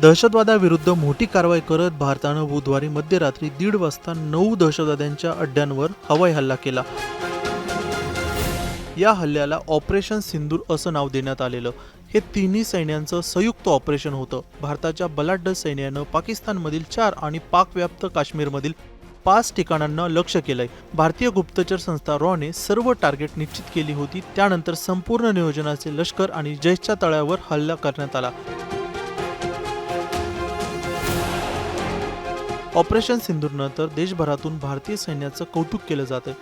दहशतवादाविरुद्ध मोठी कारवाई करत भारतानं बुधवारी मध्यरात्री 1:30 वाजता 9 दहशतवाद्यांच्या अड्ड्यांवर हवाई हल्ला केला। या हल्ल्याला ऑपरेशन सिंदूर असं नाव देण्यात आलेलं। हे तिन्ही सैन्यांचं संयुक्त ऑपरेशन होतं। भारताच्या बलाढ्य सैन्यानं पाकिस्तानमधील 4 आणि पाकव्याप्त काश्मीरमधील 5 ठिकाणांना लक्ष्य केलंय। भारतीय गुप्तचर संस्था रॉने सर्व टार्गेट निश्चित केली होती। त्यानंतर संपूर्ण नियोजनाचे लष्कर आणि जैशच्या तळावर हल्ला करण्यात आला। ऑपरेशन सिंदूरनंतर देशभरातून भारतीय सैन्याचं कौतुक केलं जातंय।